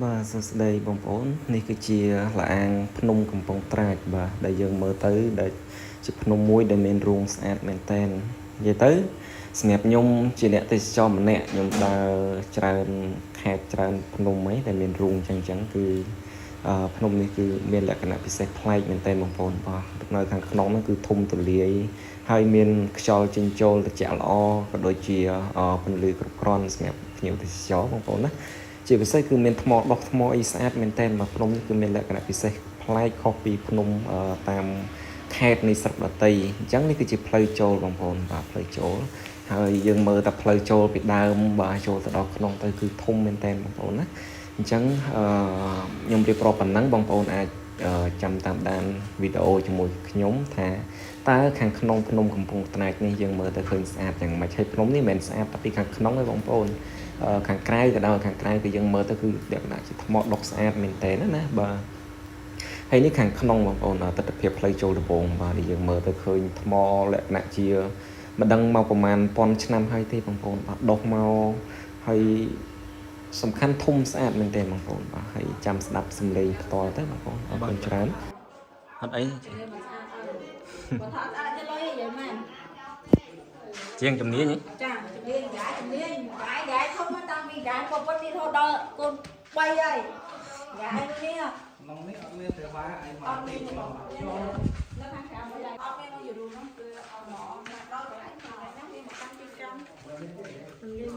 បាទសួស្តីបងប្អូននេះគឺជាឡាអាងភ្នំកំពង់ត្រាចបាទដែលយើងមើលទៅដែលជាភ្នំមួយដែលមានរូងស្អាតមែនតែននិយាយទៅសម្រាប់ខ្ញុំជាអ្នកទេសចរម្នាក់ខ្ញុំដើរច្រើនខេត្តច្រើនភ្នំអីដែលមានរូងអញ្ចឹងគឺភ្នំនេះគឺមានលក្ខណៈពិសេសប្លែកមែនតែនបងប្អូនបាទនៅខាងក្នុងហ្នឹងគឺធំទូលាយហើយមានខ្យល់ចេញចូលត្រជាក់ល្អក៏ដូចជាពន្លឺគ្រប់គ្រាន់សម្រាប់ភ្ញៀវទេសចរបងប្អូនណាជាពិសេសគឺមានថ្មដុសថ្មអីស្អាតមែនតើមកភ្នំនេះគឺមានលក្ខណៈពិសេសប្លែកខុសពីភ្នំតាមខេត្តនៃស្រុកដទៃអញ្ចឹងនេះគឺជាផ្លូវចូលបងប្អូនបាទផ្លូវចូលហើយយើងមើលតែផ្លូវចូលពីដើមបាទចូលទៅដល់ក្នុងទៅគឺធំមែនតើបងប្អូនណាអញ្ចឹងខ្ញុំរៀបរាប់ប៉ុណ្ណឹងបងប្អូនអាចចាំតាមដានវីដេអូជាមួយខ្ញុំថាតើខាងក្នុងភ្នំកំពង់ត្នោចនេះយើងមើលទៅឃើញស្អាតយ៉ាងម៉េចហើយភ្នំនេះមិនមែនស្អាតតែពីខាងក្នុងទេបងប្អូនខាងក្រៅទៅដល់ខាងក្រៅគឺយើងមើលទៅគឺលក្ខណៈជាថ្មដុសស្អាតមែនតើណាបាទហើយនេះខាងក្នុងបងប្អូនទស្សនវិជ្ជាផ្លូវចូលដំបងបាទយើងមើលទៅឃើញថ្មលក្ខណៈជាមិនដឹងមកប្រហែលពាន់ឆ្នាំហើយទេបងប្អូនបាទដុសមកហើយសំខាន់ធំស្អាតមែនតើបងប្អូនបាទហើយចាំស្ដាប់សំឡេងផ្ទាល់ទៅបងប្អូនអរគុណច្រើនអត់អីបើថាស្អាតទេលុយយ៉ាងម៉េចជាងជំនាញចាជំនាញកាយធំតាំងពីកាយក៏ប៉ុតនេះរហូតដល់កូន3ហើយកាយនេះក្នុងនេះអត់មានទេវ៉ាអីមកទីនៅខាងក្រៅមិនដែរអត់មាននៅយូរនោះគឺអត់មកណាដល់កន្លែងហ្នឹងវាមកកាន់ទីចំជំនាញ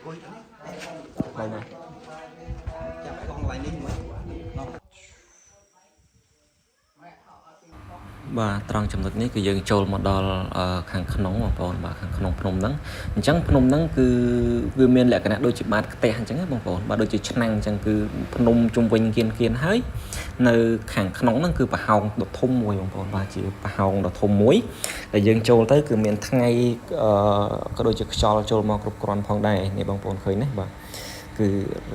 គួយហើយណាចាប់កន្លែងនេះមួយបាទត្រង់ចំណុចនេះគឺយើងចូលមកដល់ខាងក្នុងបងប្អូនបាទខាងក្នុងភ្នំហ្នឹងអញ្ចឹងភ្នំហ្នឹងគឺវាមានលក្ខណៈដូចជាបាតផ្ទះអញ្ចឹងណាបងប្អូនបាទដូចជាឆ្នាំងអញ្ចឹងគឺភ្នំជុំវិញគៀនហើយនៅខាងក្នុងហ្នឹងគឺប្រហោងដ៏ធំមួយបងប្អូនបាទជាប្រហោងដ៏ធំមួយដែលយើងចូលទៅគឺមានថ្ងៃក៏ដូចជាខ្យល់ចូលមកគ្រប់គ្រាន់ផងដែរនេះបងប្អូនឃើញណាបាទគឺ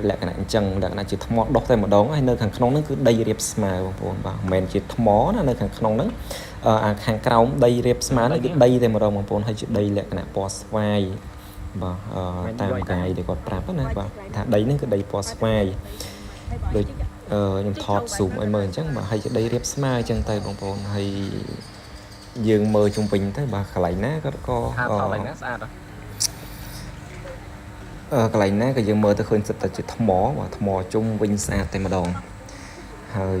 លក្ខណៈអញ្ចឹងលក្ខណៈជាថ្មដុសតែម្ដងហើយនៅខាងក្នុងហ្នឹងគឺដីរាបស្មើបងប្អូនបាទមិនមែនជាថ្មណានៅខាងក្នុងហ្នឹងអាខាងក្រោមដីរាបស្មើហ្នឹងគឺដីតែម្ដងបងប្អូនហើយជាដីលក្ខណៈពណ៌ស្វាយបាទតាមកាយដែលគាត់ប្រាប់ណាបាទថាដីហ្នឹងគឺដីពណ៌ស្វាយដូចខ្ញុំថតស៊ូមឲ្យមើលអញ្ចឹងបាទហើយជាដីរាបស្មើអញ្ចឹងទៅបងប្អូនហើយយើងមើលជុំវិញទៅបាទកន្លែងណាក៏កន្លែងណាស្អាតកន្លែងណាក៏យើងមើលទៅឃើញសិតតែជាថ្មបាទថ្មជុំវិញស្អាតតែម្ដងហើយ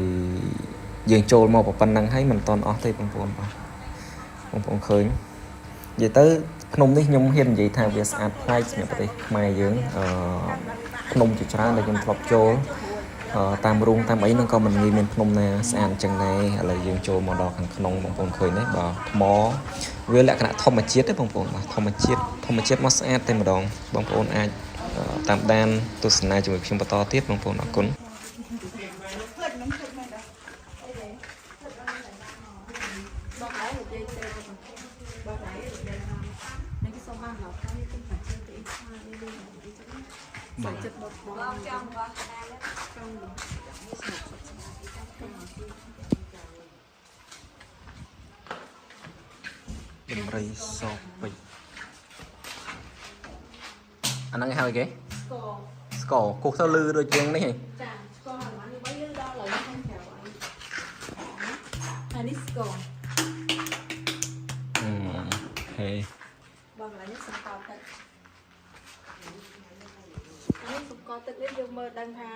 យើងចូលមកប៉ុណ្ណឹងហើយមិនតន់អស់ទេបងប្អូនបាទបងប្អូនឃើញនិយាយទៅភ្នំនេះខ្ញុំហ៊ាននិយាយថាវាស្អាតប្លែកសម្រាប់ប្រទេសខ្មែរយើងភ្នំជាច្រើនដែលខ្ញុំធ្លាប់ចូលតាមរូងតាមអីហ្នឹងក៏មិនងាយមានភ្នំណាស្អាតអញ្ចឹងដែរឥឡូវយើងចូលមកដល់ខាងក្នុងបងប្អូនឃើញទេបាទថ្មវាលក្ខណៈធម្មជាតិទេបងប្អូនបាទធម្មជាតិមកស្អាតតែម្ដងបងប្អូនអាចតាមដានទស្សនាជាមួយខ្ញុំបន្តទៀតបងប្អូនអរគុណដំរីសពេជ្រអាហ្នឹងគេហៅគេស្ករគោះទៅលឺដូចជាងនេះហ៎ចាស្គាល់អានេះបីលឺដល់ឡើយខាងក្រៅអានេះស្គាល់ហេបងឡើយនេះសម្គាល់ទឹកនេះសម្គាល់ទឹកនេះយើងមើលដឹងថា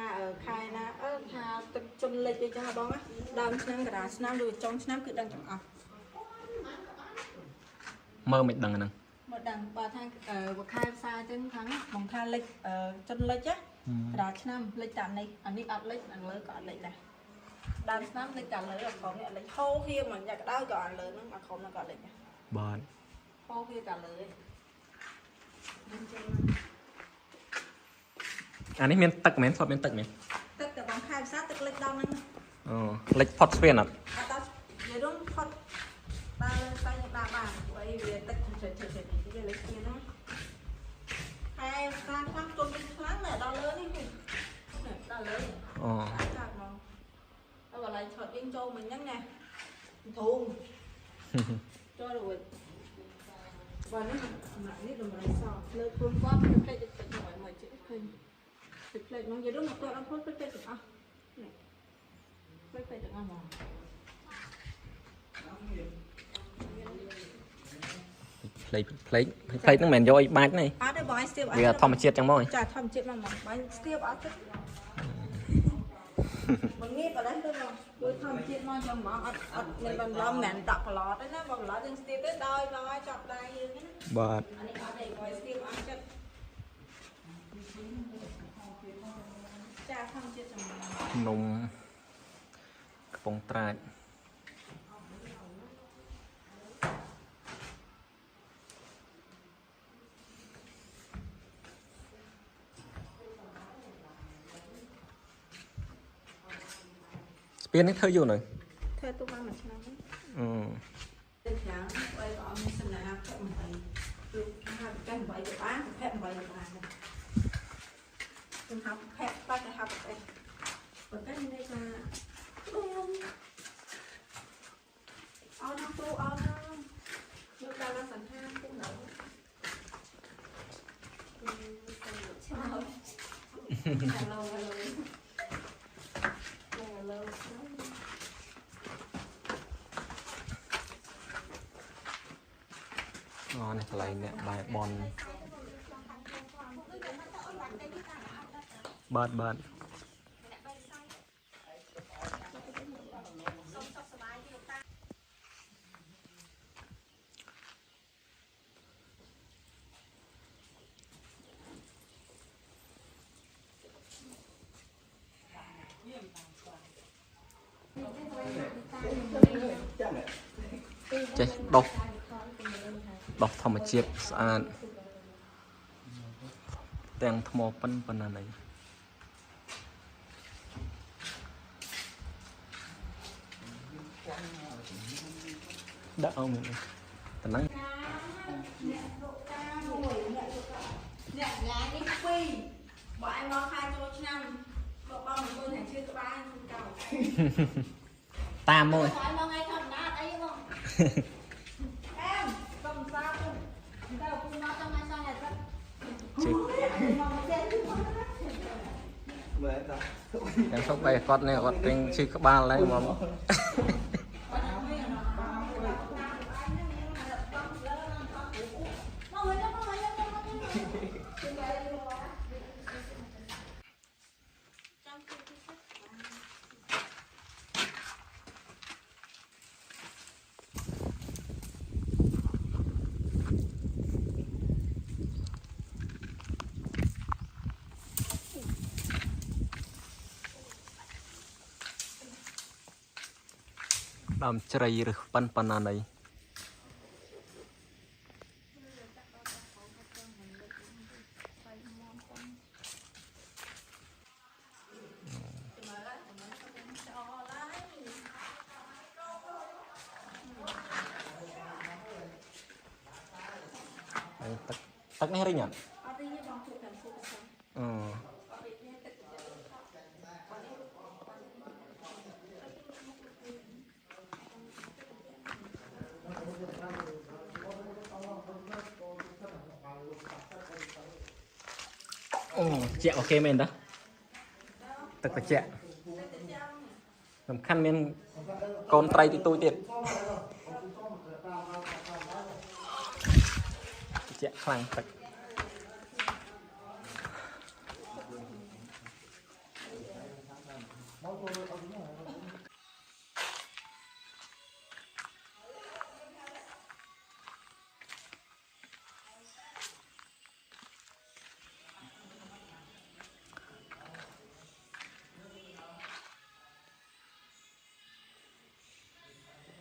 ខែណាថាទឹកជន់លិចអីចឹងបងណាដើមឆ្នាំកណ្ដាលឆ្នាំឬចុងឆ្នាំគឺដឹងទាំងអស់មើលមិនដឹងហ្នឹងមើលដឹងបើថាខែផ្សារចឹងខាងបងថាលិចជន់លិចណាកណ្ដាលឆ្នាំលិចតាមនេះអានេះអត់លិចខាងលើក៏អត់លិចដែរដើមឆ្នាំលិចតាមលើអាក្រមនេះអត់លិចហូរហៀមយ៉ាងក្តៅក៏អត់លើហ្នឹងអាក្រមហ្នឹងក៏អត់លិចដែរបាទហូរហៀតាមលើអានេះមានទឹកមែនគាត់មានទឹកមែនទឹកតែបងខែផ្សារទឹកលិចដល់ហ្នឹងអូលិចផុតស្ពានអត់អត់ដល់និយាយរួមផុតដើរទៅយើងដើរបានព្រោះអីវាទឹកជិតវាលិចគ្នាហ្នឹងខែផ្សារខ្លះជុំវិញខ្លាំងដល់លើនេះដល់លើអូចាត់មកដល់កន្លែងឆត់យើងចូលមិញហ្នឹងណាធូងចូលរួចបើនេះសម្រាប់នេះតម្លៃសលើខ្លួនគាត់ទៅផ្លេចទឹកមួយជិះឃើញ ភ្លេចមកនិយាយទៅមកគាត់អត់ភ្លេចទាំងអស់ភ្លេចទាំងអស់មក ផ្លេចហ្នឹងមិនមែនយកអីបាច់ទេ អត់ទេបងឯងស្ទាបអត់ វាធម្មជាតិចឹងមក ចាធម្មជាតិមកបងស្ទាបអត់ទេបងងាកអត់ដែរទៅមកដូចធម្មជាតិមកចឹងហ្មងអត់មានបន្លំមិនដាក់ប្លត់ទេណាបងប្លត់យើងស្ទាបទៅដោយចាប់ដៃយើងណា បាទ អានេះអត់ទេបងស្ទាបអត់ចិត្តចាធម្មជាតិចឹង នំកំពង់ត្រាចស្ពាននេះធ្វើយូរនៅ ធ្វើទុកបានមួយឆ្នាំ អឺ ទៅឆ្នាំបើអត់មានសំណាក់ទៅមិនគឺហាត់កាន់8ទៅបានផែ8ទៅបានខ្ញុំហាត់ផែបាត់ទៅហាត់ទៅប៉ុន្តែនេះថាអត់ណាគ្រូអត់ណាយកតាមសន្តានទៅដល់នេះកន្លែងអ្នកបែបនបាទ ចេះដោះធម្មជាតិស្អាតទាំងថ្មប៉ិនប៉ុណ្ណានេះដាក់អោមែនតើហ្នឹង អ្នកញ៉ាំនេះពីរបើឯងមកខែចូលឆ្នាំបើបងមិនមើលតែជឿក្បាលខ្ញុំកោ តាមមក ហើយមកថ្ងៃធម្មតាអីបងអែមកុំសាប់ទៅពុំមកចង់មកសងតែទឹក ជិះ មកមកចេះ មើលតើ ទាំងសុកបែគាត់នេះគាត់ពេញឈឺក្បាលហើយមក ដើមជ្រៃឬប៉ុណ្ណាណី ទឹកនេះរីងអត់ អត់ទេបងជួយតាមសួរសិន អឺ អូជាអូខេមែនតាទឹកត្រជាក់សំខាន់មានកូនត្រីទូចទៀតត្រជាក់ខ្លាំងទឹក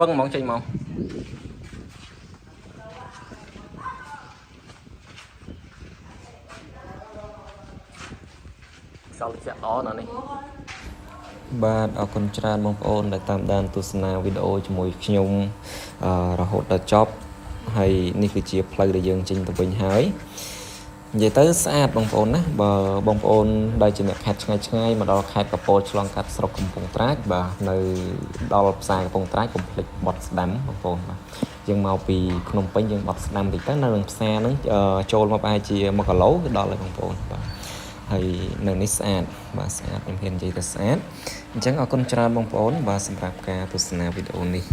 ពឹងហ្មងចេញមកសល់ជាក់ល្អណាស់នេះបាទអរគុណច្រើនបងប្អូនដែលតាមដានទស្សនាវីដេអូជាមួយខ្ញុំរហូតដល់ចប់ហើយនេះគឺជាផ្លូវដែលយើងចេញទៅវិញហើយនិយាយទៅស្អាតបងប្អូនណាបើបងប្អូនដែលជាអ្នកខេត្តឆ្ងាយមកដល់ខេត្តកពតឆ្លងកាត់ស្រុកកំពង់ត្រាចបាទនៅដល់ផ្សារកំពង់ត្រាចកុំភ្លេចបត់ស្ដាំបងប្អូនបាទយើងមកពីភ្នំពេញយើងបត់ស្ដាំតិចទៅនៅក្នុងផ្សារហ្នឹងចូលមកប្រហែលជា1គីឡូគឺដល់ហើយបងប្អូនបាទហ ហើយនៅនេះស្អាតបាទស្អាតខ្ញុំហ៊ាននិយាយថាស្អាតអញ្ចឹងអរគុណច្រើនបងប្អូនបាទសម្រាប់ការទស្សនាវីដេអូនេះ